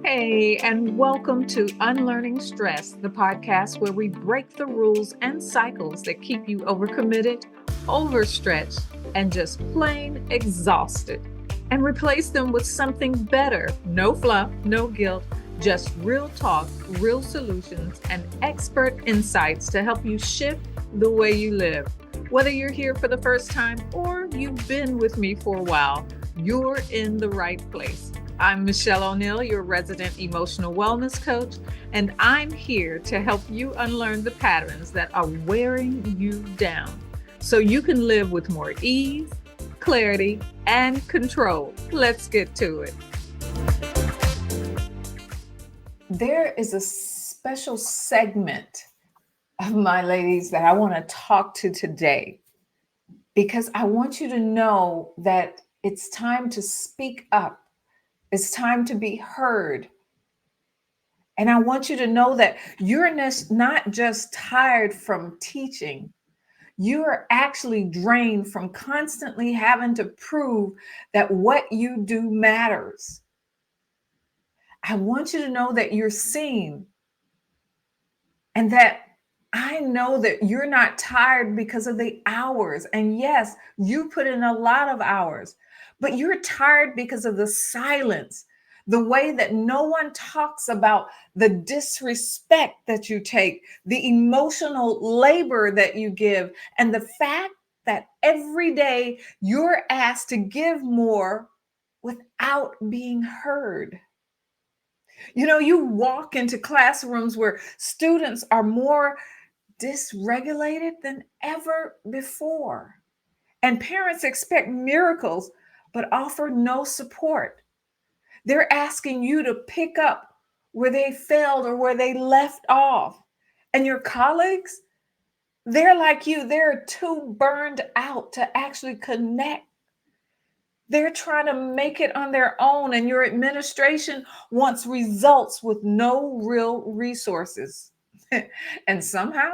Hey, and welcome to Unlearning Stress, the podcast where we break the rules and cycles that keep you overcommitted, overstretched, and just plain exhausted, and replace them with something better. No fluff, no guilt, just real talk, real solutions, and expert insights to help you shift the way you live. Whether you're here for the first time or you've been with me for a while, you're in the right place. I'm Mischelle O'Neal, your resident emotional wellness coach, and I'm here to help you unlearn the patterns that are wearing you down so you can live with more ease, clarity, and control. Let's get to it. There is a special segment of my ladies that I want to talk to today because I want you to know that it's time to speak up. It's time to be heard. And I want you to know that you're not just tired from teaching, you are actually drained from constantly having to prove that what you do matters. I want you to know that you're seen and that I know that you're not tired because of the hours. And yes, you put in a lot of hours, but you're tired because of the silence, the way that no one talks about the disrespect that you take, the emotional labor that you give, and the fact that every day you're asked to give more without being heard. You know, you walk into classrooms where students are more dysregulated than ever before. And parents expect miracles, but offer no support. They're asking you to pick up where they failed or where they left off. And your colleagues, they're like you, they're too burned out to actually connect. They're trying to make it on their own, and your administration wants results with no real resources. And somehow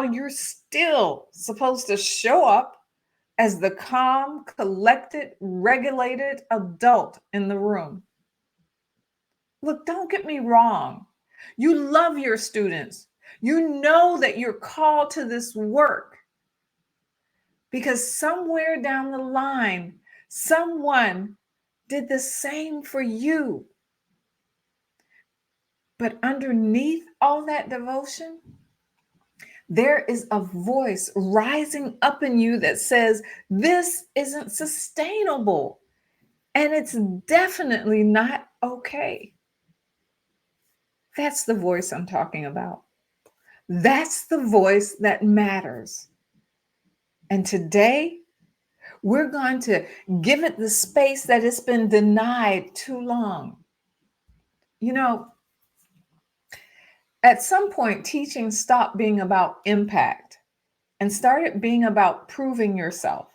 you're still supposed to show up as the calm, collected, regulated adult in the room. Look, don't get me wrong. You love your students. You know that you're called to this work because somewhere down the line, someone did the same for you. But underneath all that devotion, there is a voice rising up in you that says, this isn't sustainable. And it's definitely not okay. That's the voice I'm talking about. That's the voice that matters. And today, we're going to give it the space that it's been denied too long. You know, at some point, teaching stopped being about impact and started being about proving yourself.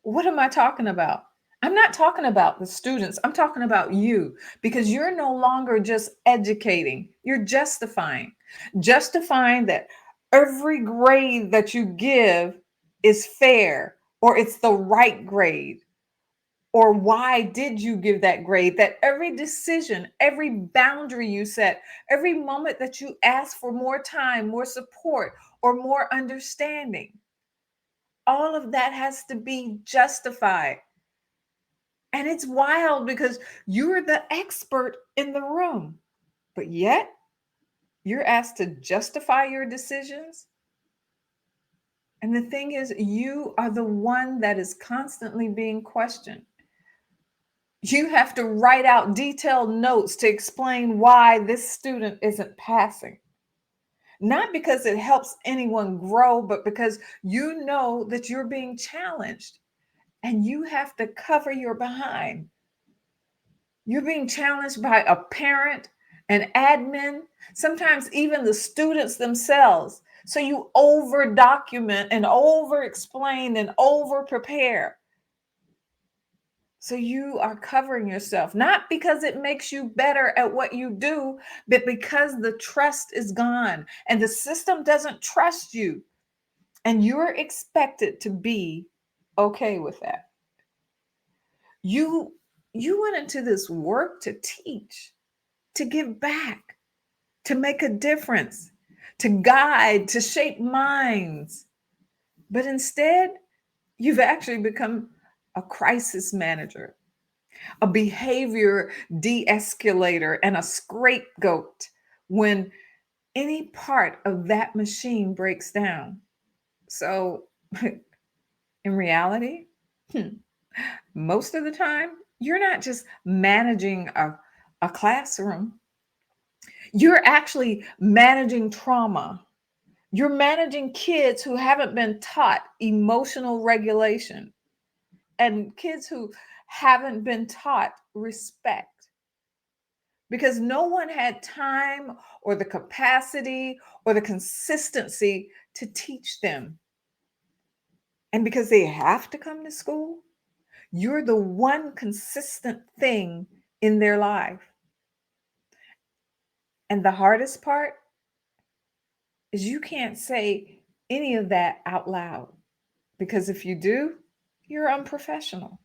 What am I talking about? I'm not talking about the students. I'm talking about you because you're no longer just educating, you're justifying that every grade that you give is fair or it's the right grade. Or why did you give that grade? That every decision, every boundary you set, every moment that you ask for more time, more support, or more understanding, all of that has to be justified. And it's wild because you're the expert in the room, but yet you're asked to justify your decisions. And the thing is, you are the one that is constantly being questioned. You have to write out detailed notes to explain why this student isn't passing. Not because it helps anyone grow, but because you know that you're being challenged and you have to cover your behind. You're being challenged by a parent, an admin, sometimes even the students themselves. So you over document and over explain and over prepare. So you are covering yourself, not because it makes you better at what you do, but because the trust is gone and the system doesn't trust you. And you're expected to be okay with that. You You went into this work to teach, to give back, to make a difference, to guide, to shape minds. But instead, you've actually become a crisis manager, a behavior de escalator, and a scapegoat when any part of that machine breaks down. So, in reality, most of the time, you're not just managing a classroom, you're actually managing trauma. You're managing kids who haven't been taught emotional regulation and kids who haven't been taught respect because no one had time or the capacity or the consistency to teach them. And because they have to come to school, you're the one consistent thing in their life. And the hardest part is you can't say any of that out loud because if you do, you're unprofessional.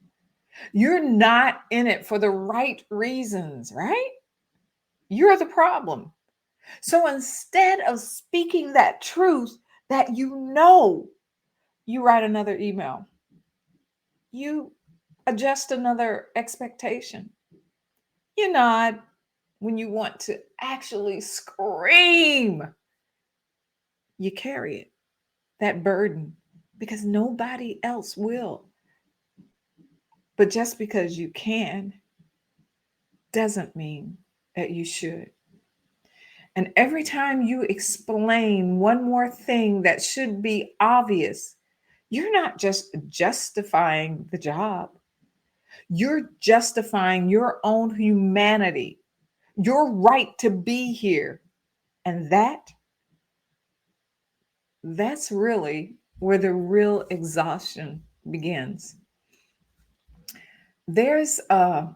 You're not in it for the right reasons, right? You're the problem. So instead of speaking that truth that you know, you write another email. You adjust another expectation. You nod when you want to actually scream. You carry it, that burden, because nobody else will. But just because you can doesn't mean that you should. And every time you explain one more thing that should be obvious, you're not just justifying the job, you're justifying your own humanity, your right to be here. And that's really where the real exhaustion begins. There's a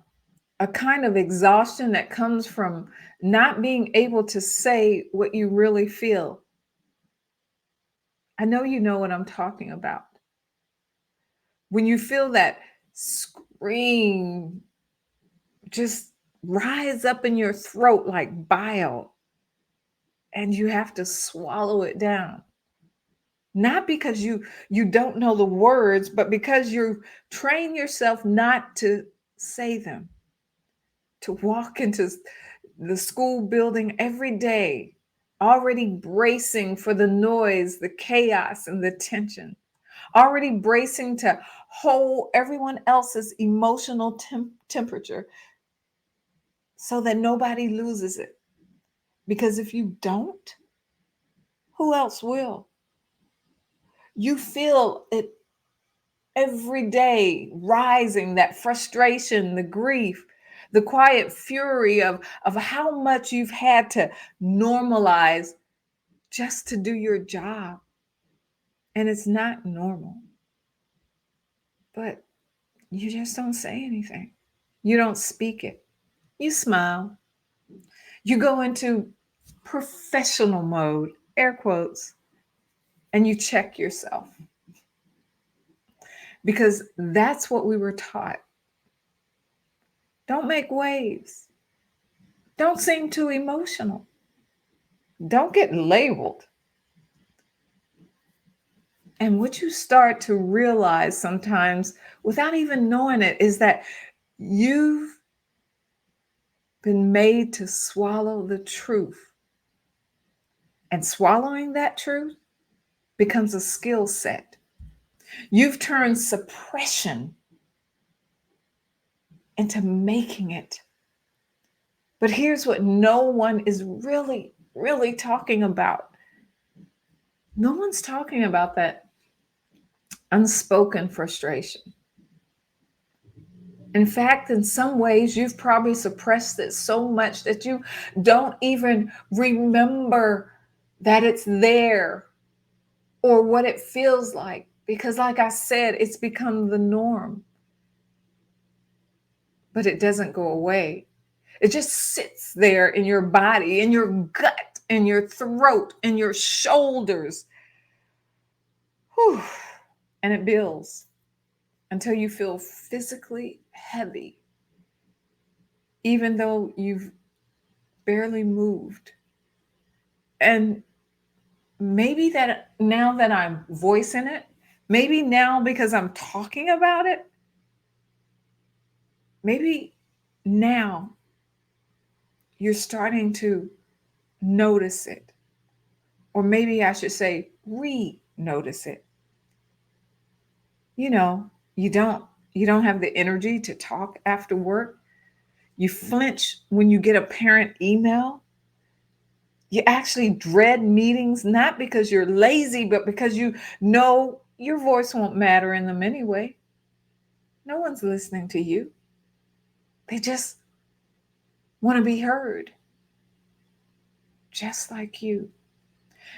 kind of exhaustion that comes from not being able to say what you really feel. I know you know what I'm talking about. When you feel that scream just rise up in your throat like bile and you have to swallow it down. Not because you don't know the words, but because you train yourself not to say them, to walk into the school building every day, already bracing for the noise, the chaos, and the tension, already bracing to hold everyone else's emotional temperature so that nobody loses it. Because if you don't, who else will? You feel it every day rising, that frustration, the grief, the quiet fury of how much you've had to normalize just to do your job. And it's not normal, but you just don't say anything. You don't speak it. You smile. You go into professional mode, air quotes, and you check yourself because that's what we were taught. Don't make waves. Don't seem too emotional. Don't get labeled. And what you start to realize sometimes without even knowing it is that you've been made to swallow the truth. And swallowing that truth becomes a skill set. You've turned suppression into making it. But here's what no one is really talking about. No one's talking about that unspoken frustration. In fact, in some ways, you've probably suppressed it so much that you don't even remember that it's there or what it feels like. Because, like I said, it's become the norm. But it doesn't go away. It just sits there in your body, in your gut, in your throat, in your shoulders. Whew. And it builds until you feel physically heavy. even though you've barely moved. And maybe that now that I'm voicing it, maybe now because I'm talking about it, maybe now you're starting to notice it. Or maybe I should say, re-notice it. You know, you don't you don't have the energy to talk after work. You flinch when you get a parent email. You actually dread meetings, not because you're lazy, but because you know your voice won't matter in them anyway. No one's listening to you. They just want to be heard, just like you.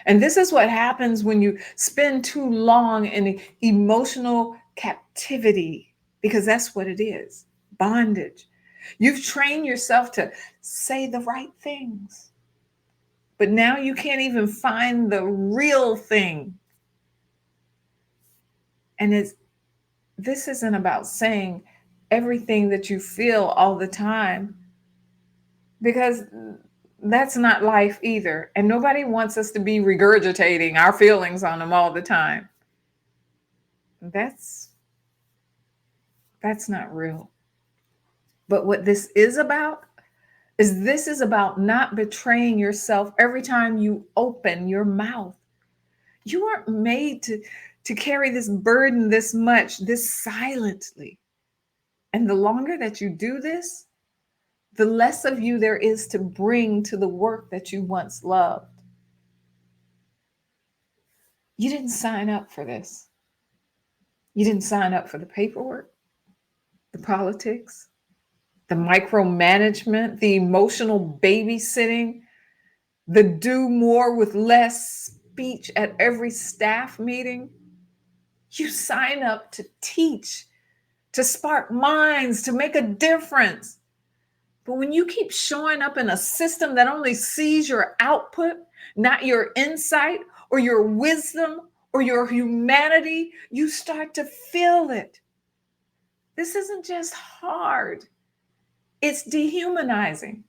And this is what happens when you spend too long in emotional captivity, because that's what it is, bondage. You've trained yourself to say the right things, but now you can't even find the real thing. And this isn't about saying everything that you feel all the time, because that's not life either. And nobody wants us to be regurgitating our feelings on them all the time. That's not real. But what this is about is this is about not betraying yourself every time you open your mouth. You aren't made to carry this burden this much, this silently. And the longer that you do this, the less of you there is to bring to the work that you once loved. You didn't sign up for this. You didn't sign up for the paperwork, the politics, the micromanagement, the emotional babysitting, the do more with less speech at every staff meeting. You sign up to teach, to spark minds, to make a difference. But when you keep showing up in a system that only sees your output, not your insight or your wisdom or your humanity, you start to feel it. This isn't just hard, it's dehumanizing.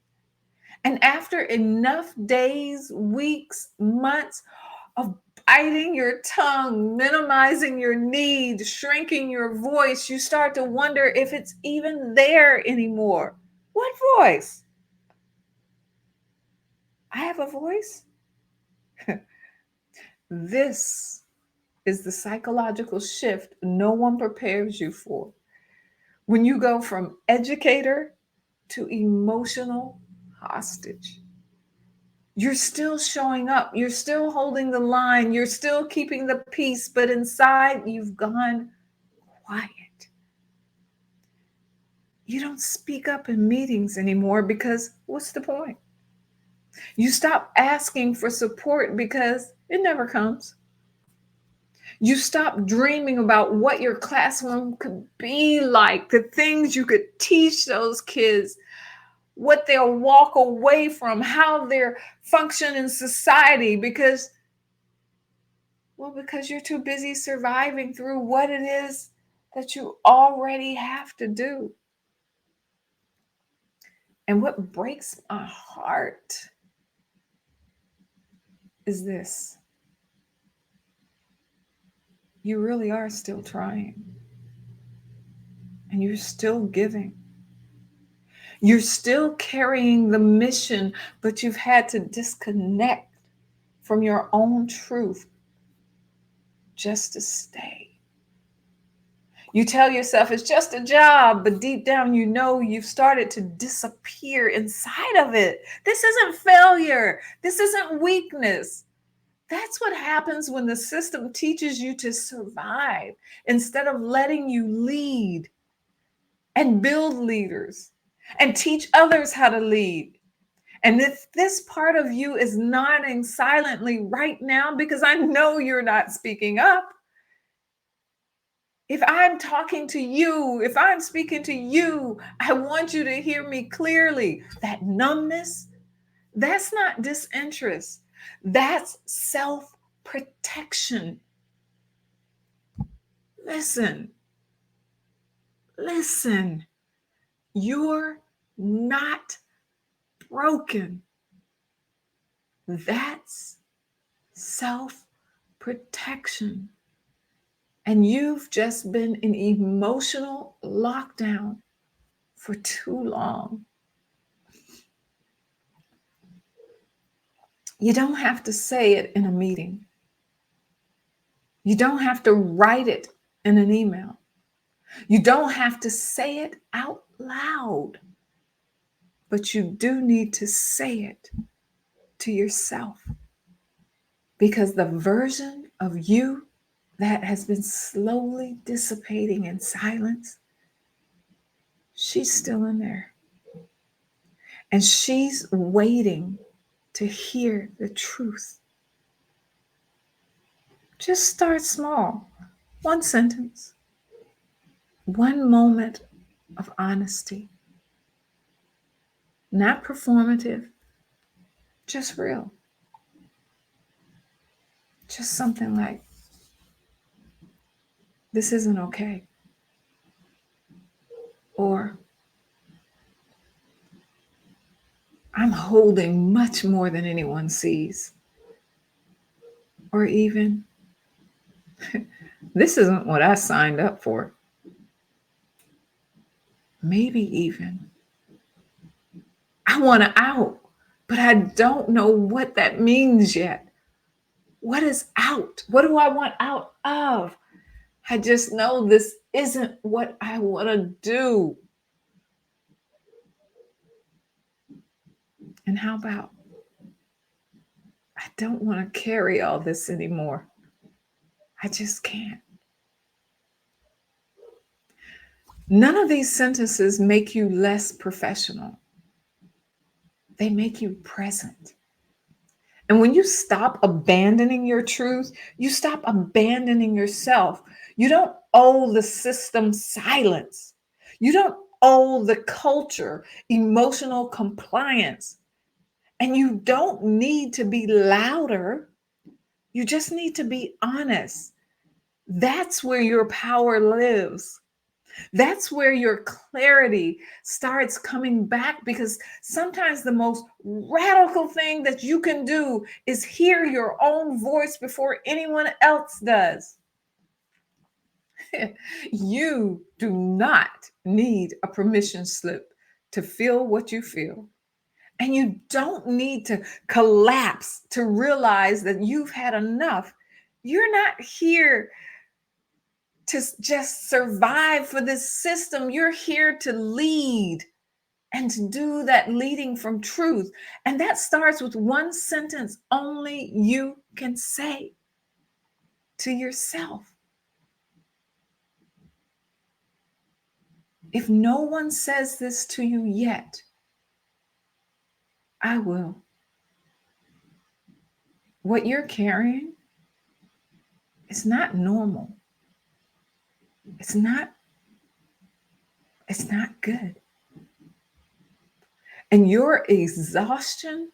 And after enough days, weeks, months of biting your tongue, minimizing your needs, shrinking your voice, you start to wonder if it's even there anymore. What voice? I have a voice? This is the psychological shift no one prepares you for. When you go from educator to emotional hostage, you're still showing up, you're still holding the line, you're still keeping the peace, but inside you've gone quiet. You don't speak up in meetings anymore because what's the point? You stop asking for support because it never comes. You stop dreaming about what your classroom could be like, the things you could teach those kids, what they'll walk away from, how they're function in society, because you're too busy surviving through what it is that you already have to do. And what breaks my heart is this: you really are still trying, and you're still giving. You're still carrying the mission, but you've had to disconnect from your own truth just to stay. You tell yourself it's just a job, but deep down you know you've started to disappear inside of it. This isn't failure. This isn't weakness. That's what happens when the system teaches you to survive instead of letting you lead and build leaders and teach others how to lead. And if this part of you is nodding silently right now, because I know you're not speaking up, if I'm talking to you, if I'm speaking to you, I want you to hear me clearly. That numbness, that's not disinterest, that's self protection. Listen, listen. You're not broken. That's self-protection. And you've just been in emotional lockdown for too long. You don't have to say it in a meeting. You don't have to write it in an email. You don't have to say it out loud. But you do need to say it to yourself. Because the version of you that has been slowly dissipating in silence, she's still in there. And she's waiting to hear the truth. Just start small. One sentence, one moment of honesty. Not performative, just real. Just something like, this isn't okay. Or, I'm holding much more than anyone sees. Or even, this isn't what I signed up for. Maybe even, I want to out, but I don't know what that means yet. What is out? What do I want out of? I just know this isn't what I want to do. And how about, I don't want to carry all this anymore. I just can't. None of these sentences make you less professional. They make you present. And when you stop abandoning your truth, you stop abandoning yourself. You don't owe the system silence. You don't owe the culture emotional compliance. And you don't need to be louder. You just need to be honest. That's where your power lives. That's where your clarity starts coming back, because sometimes the most radical thing that you can do is hear your own voice before anyone else does. You do not need a permission slip to feel what you feel. And you don't need to collapse to realize that you've had enough. You're not here to just survive for this system. You're here to lead and to do that leading from truth. And that starts with one sentence only you can say to yourself. If no one says this to you yet, I will. What you're carrying is not normal. It's not good. And your exhaustion,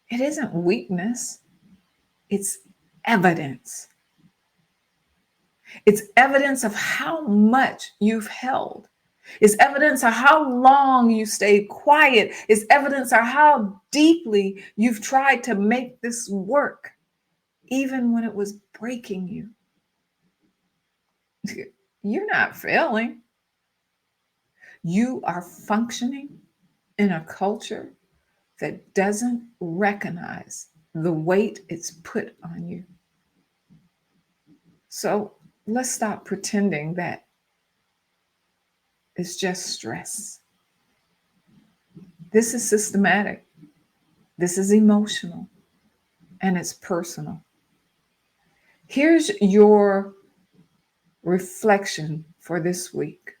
it isn't weakness, it's evidence. It's evidence of how much you've held. It's evidence of how long you stayed quiet. It's evidence of how deeply you've tried to make this work, even when it was breaking you. You're not failing. You are functioning in a culture that doesn't recognize the weight it's put on you. So let's stop pretending that it's just stress. This is systematic. This is emotional, and it's personal. Here's your reflection for this week.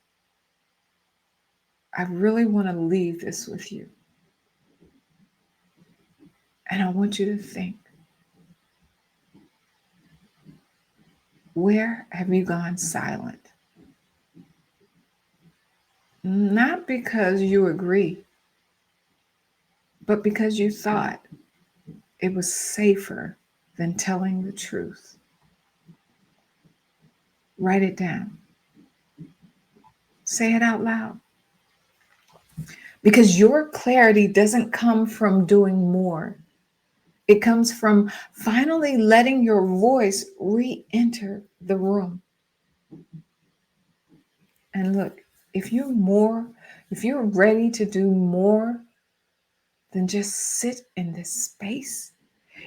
I really want to leave this with you. And I want you to think, where have you gone silent? Not because you agree, but because you thought it was safer than telling the truth. Write it down. Say it out loud. Because your clarity doesn't come from doing more. It comes from finally letting your voice re-enter the room. And look, if you're ready to do more than just sit in this space,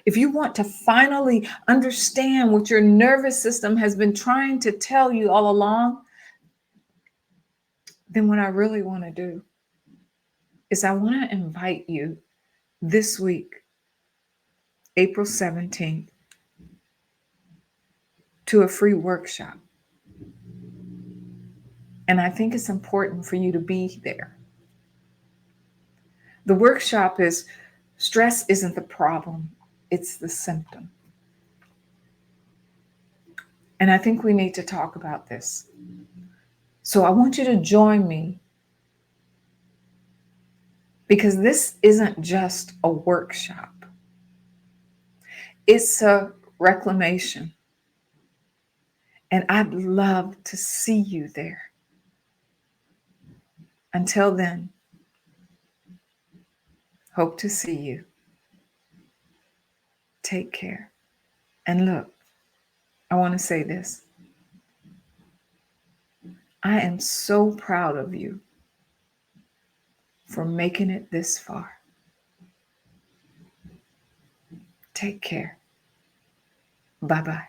if you want to finally understand what your nervous system has been trying to tell you all along, then what I really want to do is I want to invite you this week, April 17th, to a free workshop. And I think it's important for you to be there. The workshop is Stress Isn't the Problem, it's the symptom. And I think we need to talk about this. So I want you to join me, because this isn't just a workshop. It's a reclamation. And I'd love to see you there. Until then, hope to see you. Take care. And look, I want to say this. I am so proud of you for making it this far. Take care. Bye-bye.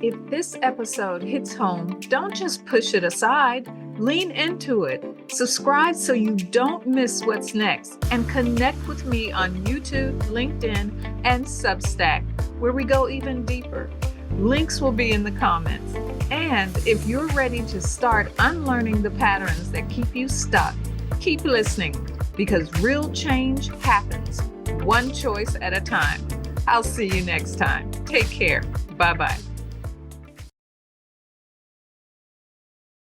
If this episode hits home, don't just push it aside. Lean into it. Subscribe so you don't miss what's next. And connect with me on YouTube, LinkedIn, and Substack, where we go even deeper. Links will be in the comments. And if you're ready to start unlearning the patterns that keep you stuck, keep listening, because real change happens one choice at a time. I'll see you next time. Take care. Bye-bye.